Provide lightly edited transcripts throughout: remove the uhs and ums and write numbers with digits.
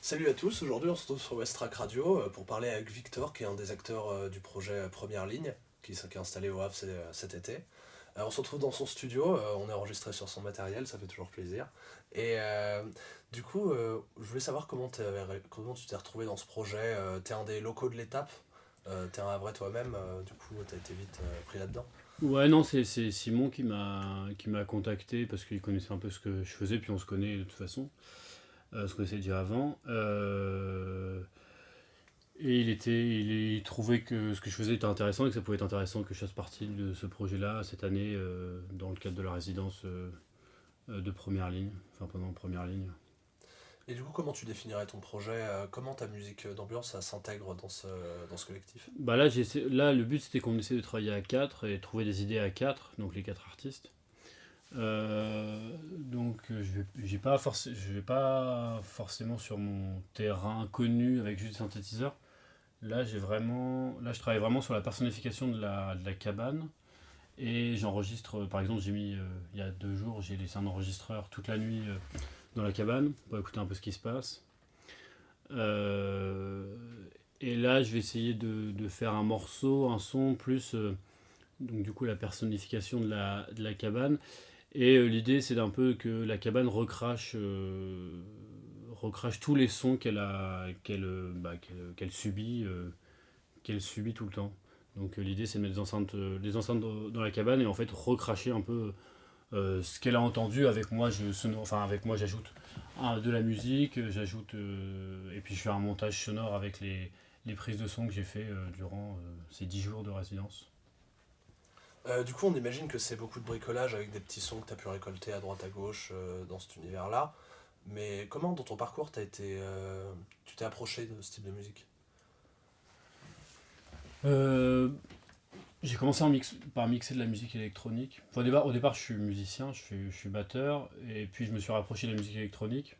Salut à tous, aujourd'hui on se retrouve sur Westrack Radio pour parler avec Victor qui est un des acteurs du projet Première Ligne qui est installé au Havre cet été. On se retrouve dans son studio, on est enregistré sur son matériel, ça fait toujours plaisir. Et du coup, je voulais savoir comment tu t'es retrouvé dans ce projet. T'es un des locaux de l'étape, t'es un Havrais toi-même, du coup t'as été vite pris là-dedans. Ouais, non, c'est Simon qui m'a contacté parce qu'il connaissait un peu ce que je faisais, puis on se connaît de toute façon, on se connaissait déjà avant. Et il trouvait que ce que je faisais était intéressant et que ça pouvait être intéressant que je fasse partie de ce projet-là cette année dans le cadre de la résidence de première ligne, enfin pendant première ligne. Et du coup, comment tu définirais ton projet, comment ta musique d'ambiance ça s'intègre dans ce collectif? Bah là, le but c'était qu'on essaie de travailler à 4 et trouver des idées à 4, donc les 4 artistes. Je vais pas forcément sur mon terrain connu avec juste des synthétiseurs. Là, je travaille vraiment sur la personnification de la cabane et j'enregistre. Par exemple, il y a 2 jours, j'ai laissé un enregistreur toute la nuit dans la cabane pour écouter un peu ce qui se passe. Euh, et là, je vais essayer de faire un morceau, un son plus donc du coup la personnification de la cabane. Et l'idée, c'est d'un peu que la cabane recrache tous les sons qu'elle subit tout le temps. Donc l'idée, c'est de mettre des enceintes dans la cabane et en fait recracher un peu ce qu'elle a entendu. Avec moi, j'ajoute de la musique, et puis je fais un montage sonore avec les prises de son que j'ai fait durant ces 10 jours de résidence. Du coup, on imagine que c'est beaucoup de bricolage avec des petits sons que tu as pu récolter à droite à gauche dans cet univers-là. Mais comment, dans ton parcours, tu t'es approché de ce type de musique? Euh, J'ai commencé par mixer de la musique électronique. Enfin, au départ, je suis musicien, je suis batteur, et puis je me suis rapproché de la musique électronique,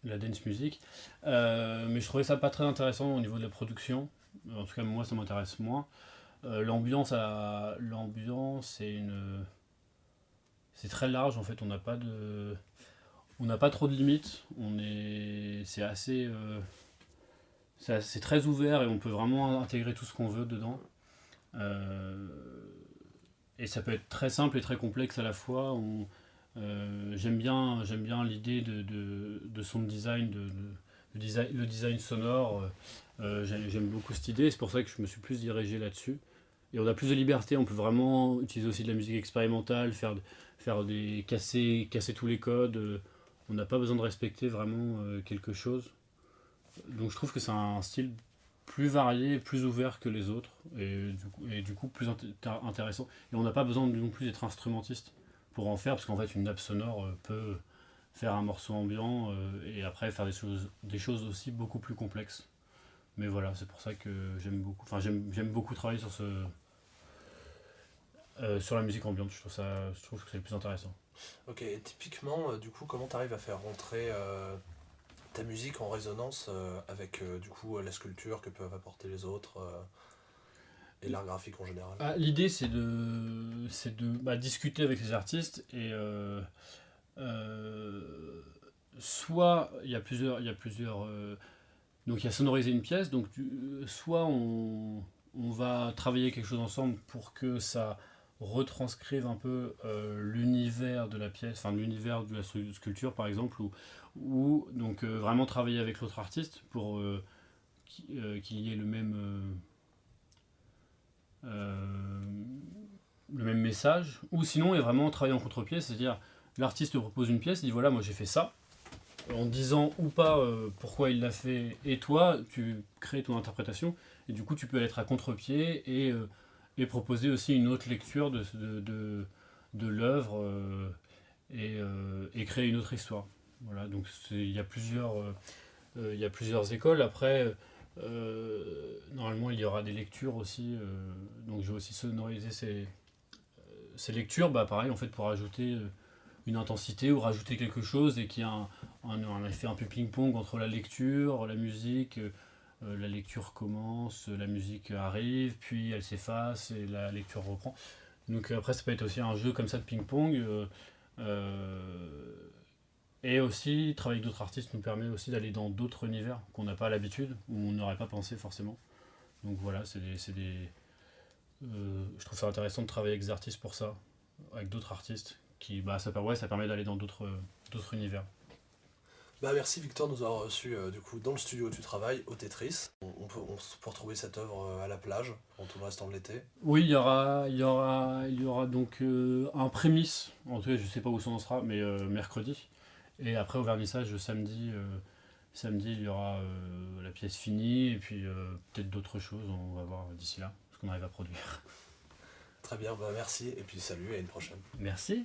de la dance music. Mais je trouvais ça pas très intéressant au niveau de la production. En tout cas, moi, ça m'intéresse moins. L'ambiance, c'est très large en fait. On n'a pas trop de limites. C'est très ouvert et on peut vraiment intégrer tout ce qu'on veut dedans. Euh, et ça peut être très simple et très complexe à la fois. J'aime bien l'idée de son design, le design sonore. J'aime beaucoup cette idée, c'est pour ça que je me suis plus dirigé là-dessus. Et on a plus de liberté, on peut vraiment utiliser aussi de la musique expérimentale, casser tous les codes. On n'a pas besoin de respecter vraiment quelque chose. Donc je trouve que c'est un style plus varié, plus ouvert que les autres, et du coup plus intéressant. Et on n'a pas besoin non plus d'être instrumentiste pour en faire, parce qu'en fait une nappe sonore peut faire un morceau ambiant et après faire des choses aussi beaucoup plus complexes. Mais voilà, c'est pour ça que j'aime beaucoup travailler sur la musique ambiante. Je trouve que c'est le plus intéressant. Ok, et typiquement, du coup, comment tu arrives à faire rentrer ta musique en résonance avec du coup la sculpture que peuvent apporter les autres et l'art graphique en général? L'idée c'est de discuter avec les artistes et euh, soit il y a plusieurs. Donc il y a sonoriser une pièce, donc soit on va travailler quelque chose ensemble pour que ça retranscrive un peu l'univers de la pièce, enfin l'univers de la sculpture par exemple, ou donc vraiment travailler avec l'autre artiste pour qu'il y ait euh, le même message, ou sinon il est vraiment travailler en contre-pièce, c'est-à-dire l'artiste propose une pièce, il dit voilà moi j'ai fait ça, en disant ou pas pourquoi il l'a fait, et toi, tu crées ton interprétation, et du coup, tu peux être à contre-pied et proposer aussi une autre lecture de l'œuvre et créer une autre histoire. Voilà, donc il y a plusieurs écoles. Après, normalement, il y aura des lectures aussi, donc je vais aussi sonoriser ces lectures, bah pareil, en fait, pour ajouter une intensité ou rajouter quelque chose et qu'il y a un effet un peu ping-pong entre la lecture, la musique. La lecture commence, la musique arrive, puis elle s'efface et la lecture reprend. Donc après, ça peut être aussi un jeu comme ça de ping-pong. Euh, Et aussi, travailler avec d'autres artistes nous permet aussi d'aller dans d'autres univers qu'on n'a pas l'habitude, où on n'aurait pas pensé forcément. Donc voilà, je trouve ça intéressant de travailler avec des artistes pour ça, avec d'autres artistes, ça permet d'aller dans d'autres univers. Bah, merci Victor de nous avoir reçus du coup dans le studio où tu travailles, au Tetris. On peut retrouver cette œuvre à la plage pendant tout le restant de l'été. Oui, il y aura donc un prémisse, en tout cas je sais pas où ça en sera, mais mercredi. Et après au vernissage samedi il y aura la pièce finie, et puis peut-être d'autres choses, on va voir d'ici là, ce qu'on arrive à produire. Très bien, bah merci, et puis salut, et à une prochaine. Merci.